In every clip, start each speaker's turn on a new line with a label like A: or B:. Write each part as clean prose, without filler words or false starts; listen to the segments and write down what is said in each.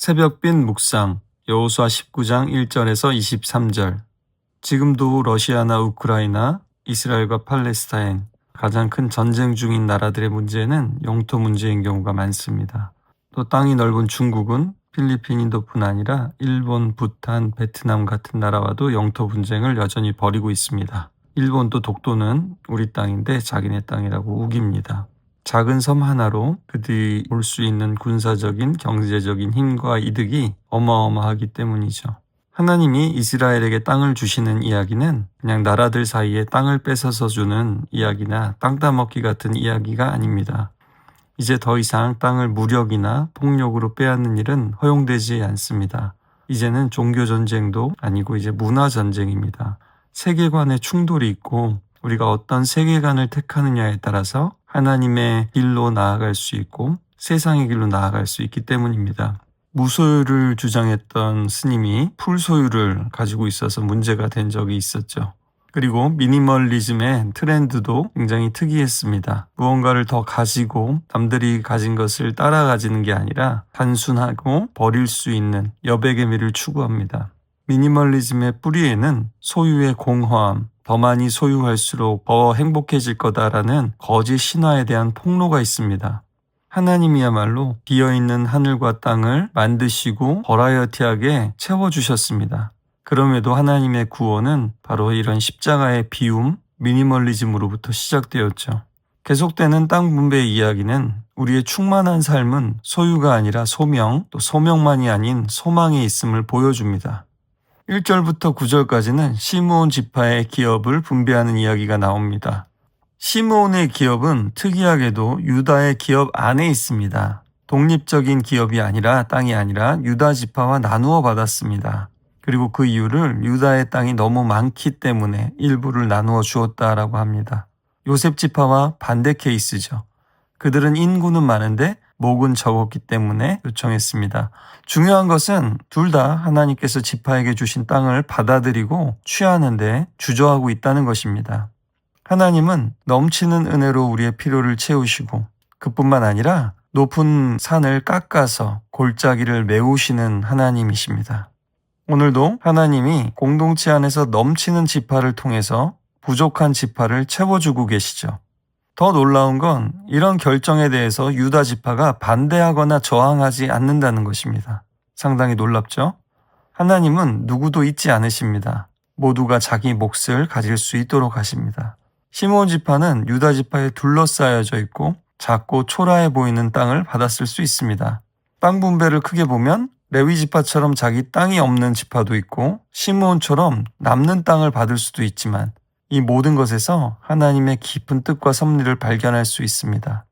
A: 새벽빛 묵상 여호수아 19장 1절에서 23절. 지금도 러시아나 우크라이나, 이스라엘과 팔레스타인, 가장 큰 전쟁 중인 나라들의 문제는 영토 문제인 경우가 많습니다. 또 땅이 넓은 중국은 필리핀인도뿐 아니라 일본, 부탄, 베트남 같은 나라와도 영토 분쟁을 여전히 벌이고 있습니다. 일본도 독도는 우리 땅인데 자기네 땅이라고 우깁니다. 작은 섬 하나로 그들이 볼 수 있는 군사적인, 경제적인 힘과 이득이 어마어마하기 때문이죠. 하나님이 이스라엘에게 땅을 주시는 이야기는 그냥 나라들 사이에 땅을 뺏어서 주는 이야기나 땅 따먹기 같은 이야기가 아닙니다. 이제 더 이상 땅을 무력이나 폭력으로 빼앗는 일은 허용되지 않습니다. 이제는 종교 전쟁도 아니고 이제 문화 전쟁입니다. 세계관의 충돌이 있고 우리가 어떤 세계관을 택하느냐에 따라서 하나님의 길로 나아갈 수 있고 세상의 길로 나아갈 수 있기 때문입니다. 무소유를 주장했던 스님이 풀소유를 가지고 있어서 문제가 된 적이 있었죠. 그리고 미니멀리즘의 트렌드도 굉장히 특이했습니다. 무언가를 더 가지고 남들이 가진 것을 따라 가지는 게 아니라 단순하고 버릴 수 있는 여백의 미를 추구합니다. 미니멀리즘의 뿌리에는 소유의 공허함, 더 많이 소유할수록 더 행복해질 거다라는 거짓 신화에 대한 폭로가 있습니다. 하나님이야말로 비어있는 하늘과 땅을 만드시고 버라이어티하게 채워주셨습니다. 그럼에도 하나님의 구원은 바로 이런 십자가의 비움, 미니멀리즘으로부터 시작되었죠. 계속되는 땅 분배의 이야기는 우리의 충만한 삶은 소유가 아니라 소명, 또 소명만이 아닌 소망이 있음을 보여줍니다. 1절부터 9절까지는 시므온 지파의 기업을 분배하는 이야기가 나옵니다. 시므온의 기업은 특이하게도 유다의 기업 안에 있습니다. 독립적인 기업이 아니라 땅이 아니라 유다 지파와 나누어 받았습니다. 그리고 그 이유를 유다의 땅이 너무 많기 때문에 일부를 나누어 주었다라고 합니다. 요셉 지파와 반대 케이스죠. 그들은 인구는 많은데 목은 적었기 때문에 요청했습니다. 중요한 것은 둘 다 하나님께서 지파에게 주신 땅을 받아들이고 취하는데 주저하고 있다는 것입니다. 하나님은 넘치는 은혜로 우리의 필요를 채우시고 그뿐만 아니라 높은 산을 깎아서 골짜기를 메우시는 하나님이십니다. 오늘도 하나님이 공동체 안에서 넘치는 지파를 통해서 부족한 지파를 채워주고 계시죠. 더 놀라운 건 이런 결정에 대해서 유다 지파가 반대하거나 저항하지 않는다는 것입니다. 상당히 놀랍죠? 하나님은 누구도 잊지 않으십니다. 모두가 자기 몫을 가질 수 있도록 하십니다. 시므온 지파는 유다 지파에 둘러싸여져 있고 작고 초라해 보이는 땅을 받았을 수 있습니다. 땅 분배를 크게 보면 레위 지파처럼 자기 땅이 없는 지파도 있고 시므온처럼 남는 땅을 받을 수도 있지만 이 모든 것에서 하나님의 깊은 뜻과 섭리를 발견할 수 있습니다.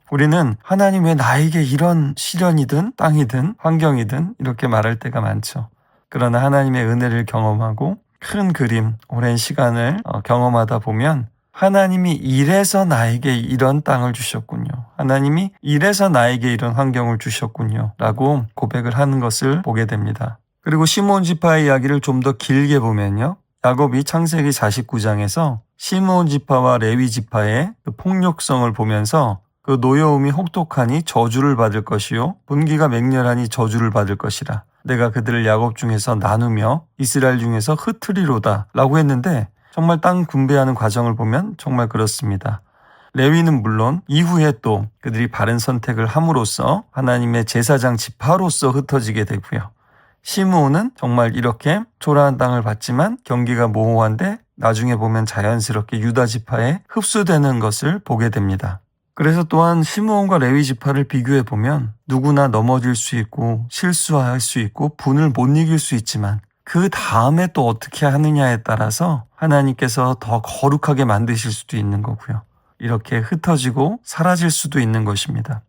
A: 우리는 하나님 왜 나에게 이런 시련이든 땅이든 환경이든 이렇게 말할 때가 많죠. 그러나 하나님의 은혜를 경험하고 큰 그림, 오랜 시간을 경험하다 보면 하나님이 이래서 나에게 이런 땅을 주셨군요. 하나님이 이래서 나에게 이런 환경을 주셨군요. 라고 고백을 하는 것을 보게 됩니다. 그리고 시므온 지파의 이야기를 좀 더 길게 보면요. 야곱이 창세기 49장에서 시므온 지파와 레위 지파의 그 폭력성을 보면서 그 노여움이 혹독하니 저주를 받을 것이요 분기가 맹렬하니 저주를 받을 것이라. 내가 그들을 야곱 중에서 나누며 이스라엘 중에서 흩으리로다 라고 했는데 정말 땅 분배하는 과정을 보면 정말 그렇습니다. 레위는 물론 이후에 또 그들이 바른 선택을 함으로써 하나님의 제사장 지파로서 흩어지게 되고요. 시므온은 정말 이렇게 초라한 땅을 받지만 경기가 모호한데 나중에 보면 자연스럽게 유다 지파에 흡수되는 것을 보게 됩니다. 그래서 또한 시므온과 레위 지파를 비교해 보면 누구나 넘어질 수 있고 실수할 수 있고 분을 못 이길 수 있지만 그 다음에 또 어떻게 하느냐에 따라서 하나님께서 더 거룩하게 만드실 수도 있는 거고요. 이렇게 흩어지고 사라질 수도 있는 것입니다.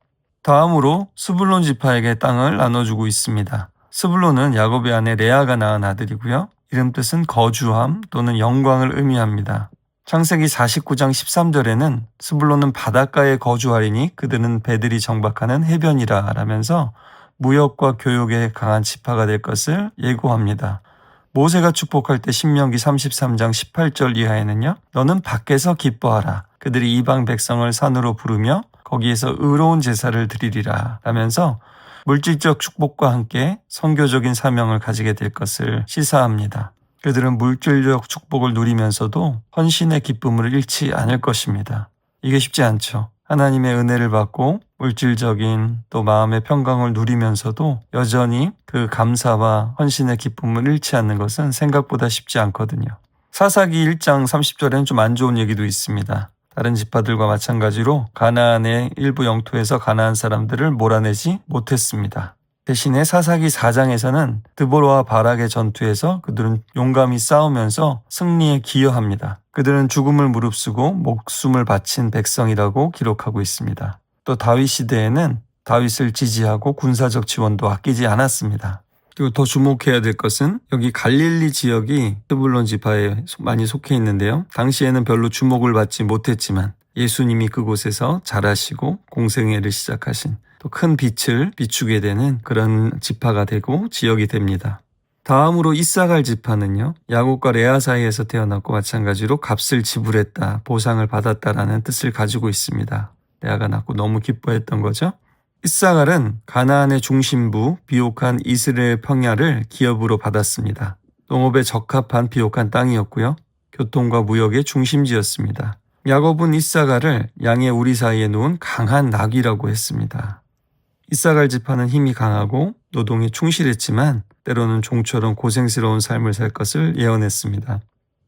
A: 다음으로 스불론 지파에게 땅을 나눠주고 있습니다. 스불론은 야곱의 아내 레아가 낳은 아들이고요. 이름 뜻은 거주함 또는 영광을 의미합니다. 창세기 49장 13절에는 스불론은 바닷가에 거주하리니 그들은 배들이 정박하는 해변이라 라면서 무역과 교역에 강한 지파가 될 것을 예고합니다. 모세가 축복할 때 신명기 33장 18절 이하에는요. 너는 밖에서 기뻐하라. 그들이 이방 백성을 산으로 부르며 거기에서 의로운 제사를 드리리라 라면서 물질적 축복과 함께 선교적인 사명을 가지게 될 것을 시사합니다. 그들은 물질적 축복을 누리면서도 헌신의 기쁨을 잃지 않을 것입니다. 이게 쉽지 않죠. 하나님의 은혜를 받고 물질적인 또 마음의 평강을 누리면서도 여전히 그 감사와 헌신의 기쁨을 잃지 않는 것은 생각보다 쉽지 않거든요. 사사기 1장 30절에는 좀 안 좋은 얘기도 있습니다. 다른 지파들과 마찬가지로 가나안의 일부 영토에서 가나안 사람들을 몰아내지 못했습니다. 대신에 사사기 4장에서는 드보라와 바락의 전투에서 그들은 용감히 싸우면서 승리에 기여합니다. 그들은 죽음을 무릅쓰고 목숨을 바친 백성이라고 기록하고 있습니다. 또 다윗 시대에는 다윗을 지지하고 군사적 지원도 아끼지 않았습니다. 그리고 더 주목해야 될 것은 여기 갈릴리 지역이 스불론 지파에 많이 속해 있는데요. 당시에는 별로 주목을 받지 못했지만 예수님이 그곳에서 자라시고 공생애를 시작하신 또 큰 빛을 비추게 되는 그런 지파가 되고 지역이 됩니다. 다음으로 이사갈 지파는요. 야곱과 레아 사이에서 태어났고 마찬가지로 값을 지불했다, 보상을 받았다라는 뜻을 가지고 있습니다. 레아가 낳고 너무 기뻐했던 거죠. 이사갈은 가나안의 중심부 비옥한 이스라엘 평야를 기업으로 받았습니다. 농업에 적합한 비옥한 땅이었고요. 교통과 무역의 중심지였습니다. 야곱은 이사갈을 양의 우리 사이에 놓은 강한 낙이라고 했습니다. 이사갈 지파는 힘이 강하고 노동에 충실했지만 때로는 종처럼 고생스러운 삶을 살 것을 예언했습니다.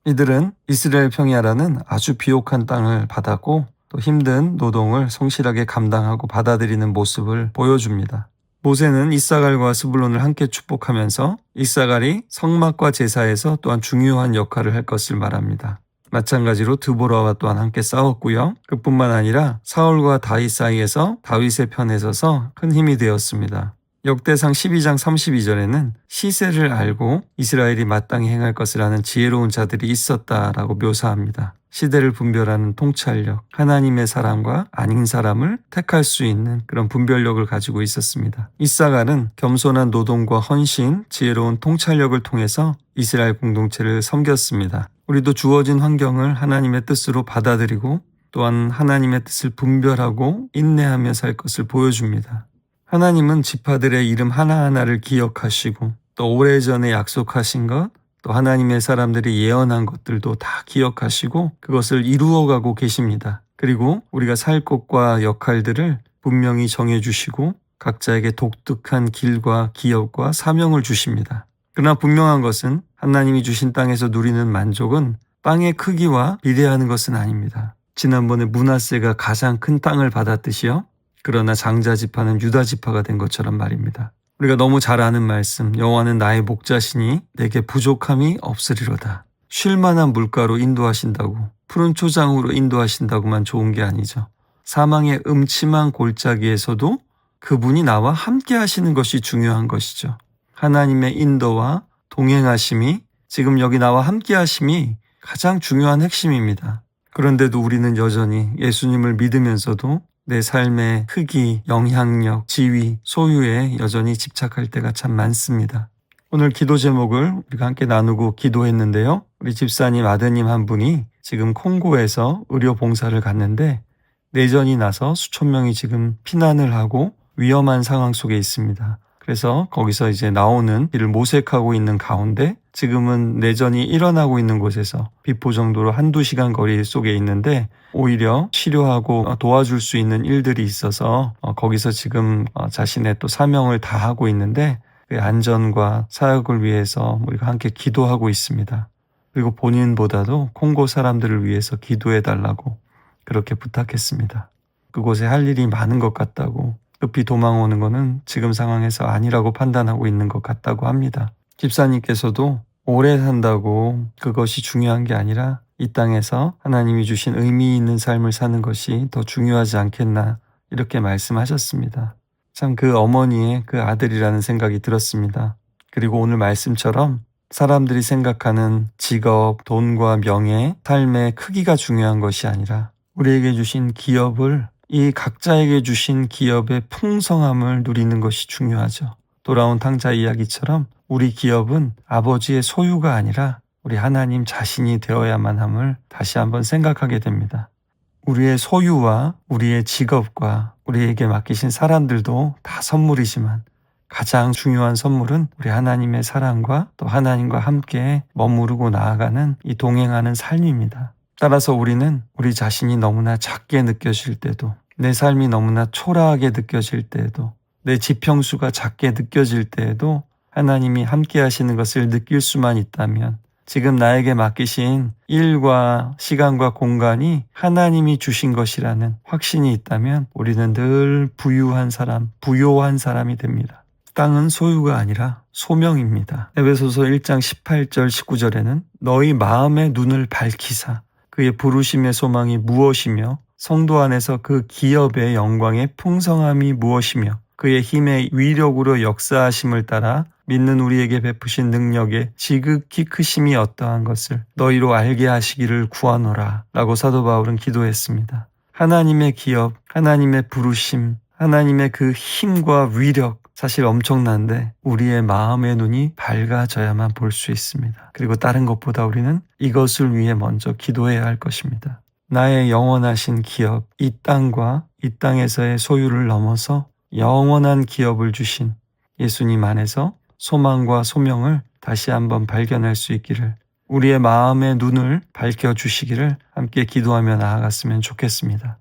A: 이들은 이스라엘 평야라는 아주 비옥한 땅을 받았고 또 힘든 노동을 성실하게 감당하고 받아들이는 모습을 보여줍니다. 모세는 이사갈과 스불론을 함께 축복하면서 이사갈이 성막과 제사에서 또한 중요한 역할을 할 것을 말합니다. 마찬가지로 드보라와 또한 함께 싸웠고요. 그뿐만 아니라 사울과 다윗 사이에서 다윗의 편에 서서 큰 힘이 되었습니다. 역대상 12장 32절에는 시세를 알고 이스라엘이 마땅히 행할 것을 아는 지혜로운 자들이 있었다라고 묘사합니다. 시대를 분별하는 통찰력, 하나님의 사람과 아닌 사람을 택할 수 있는 그런 분별력을 가지고 있었습니다. 이사갈은 겸손한 노동과 헌신, 지혜로운 통찰력을 통해서 이스라엘 공동체를 섬겼습니다. 우리도 주어진 환경을 하나님의 뜻으로 받아들이고 또한 하나님의 뜻을 분별하고 인내하며 살 것을 보여줍니다. 하나님은 지파들의 이름 하나하나를 기억하시고 또 오래전에 약속하신 것, 또 하나님의 사람들이 예언한 것들도 다 기억하시고 그것을 이루어가고 계십니다. 그리고 우리가 살 곳과 역할들을 분명히 정해주시고 각자에게 독특한 길과 기업과 사명을 주십니다. 그러나 분명한 것은 하나님이 주신 땅에서 누리는 만족은 땅의 크기와 비례하는 것은 아닙니다. 지난번에 므낫세가 가장 큰 땅을 받았듯이요. 그러나 장자 지파는 유다 지파가 된 것처럼 말입니다. 우리가 너무 잘 아는 말씀, 여호와는 나의 목자시니 내게 부족함이 없으리로다. 쉴 만한 물가로 인도하신다고, 푸른 초장으로 인도하신다고만 좋은 게 아니죠. 사망의 음침한 골짜기에서도 그분이 나와 함께 하시는 것이 중요한 것이죠. 하나님의 인도와 동행하심이, 지금 여기 나와 함께 하심이 가장 중요한 핵심입니다. 그런데도 우리는 여전히 예수님을 믿으면서도 내 삶의 크기, 영향력, 지위, 소유에 여전히 집착할 때가 참 많습니다. 오늘 기도 제목을 우리가 함께 나누고 기도했는데요. 우리 집사님 아드님 한 분이 지금 콩고에서 의료 봉사를 갔는데 내전이 나서 수천 명이 지금 피난을 하고 위험한 상황 속에 있습니다. 그래서 거기서 이제 나오는 길을 모색하고 있는 가운데 지금은 내전이 일어나고 있는 곳에서 비포 정도로 한두 시간 거리 속에 있는데 오히려 치료하고 도와줄 수 있는 일들이 있어서 거기서 지금 자신의 또 사명을 다하고 있는데 그 안전과 사역을 위해서 우리가 함께 기도하고 있습니다. 그리고 본인보다도 콩고 사람들을 위해서 기도해 달라고 그렇게 부탁했습니다. 그곳에 할 일이 많은 것 같다고, 급히 도망오는 것은 지금 상황에서 아니라고 판단하고 있는 것 같다고 합니다. 집사님께서도 오래 산다고 그것이 중요한 게 아니라 이 땅에서 하나님이 주신 의미 있는 삶을 사는 것이 더 중요하지 않겠나 이렇게 말씀하셨습니다. 참 그 어머니의 그 아들이라는 생각이 들었습니다. 그리고 오늘 말씀처럼 사람들이 생각하는 직업, 돈과 명예, 삶의 크기가 중요한 것이 아니라 우리에게 주신 기업을, 이 각자에게 주신 기업의 풍성함을 누리는 것이 중요하죠. 돌아온 탕자 이야기처럼 우리 기업은 아버지의 소유가 아니라 우리 하나님 자신이 되어야만 함을 다시 한번 생각하게 됩니다. 우리의 소유와 우리의 직업과 우리에게 맡기신 사람들도 다 선물이지만 가장 중요한 선물은 우리 하나님의 사랑과 또 하나님과 함께 머무르고 나아가는 이 동행하는 삶입니다. 따라서 우리는 우리 자신이 너무나 작게 느껴질 때도, 내 삶이 너무나 초라하게 느껴질 때에도, 내 지평수가 작게 느껴질 때에도 하나님이 함께 하시는 것을 느낄 수만 있다면, 지금 나에게 맡기신 일과 시간과 공간이 하나님이 주신 것이라는 확신이 있다면 우리는 늘 부유한 사람이 됩니다. 땅은 소유가 아니라 소명입니다. 에베소서 1장 18절 19절에는 너희 마음의 눈을 밝히사 그의 부르심의 소망이 무엇이며 성도 안에서 그 기업의 영광의 풍성함이 무엇이며 그의 힘의 위력으로 역사하심을 따라 믿는 우리에게 베푸신 능력의 지극히 크심이 어떠한 것을 너희로 알게 하시기를 구하노라 라고 사도 바울은 기도했습니다. 하나님의 기업, 하나님의 부르심, 하나님의 그 힘과 위력, 사실 엄청난데 우리의 마음의 눈이 밝아져야만 볼 수 있습니다. 그리고 다른 것보다 우리는 이것을 위해 먼저 기도해야 할 것입니다. 나의 영원하신 기업, 이 땅과 이 땅에서의 소유를 넘어서 영원한 기업을 주신 예수님 안에서 소망과 소명을 다시 한번 발견할 수 있기를, 우리의 마음의 눈을 밝혀주시기를 함께 기도하며 나아갔으면 좋겠습니다.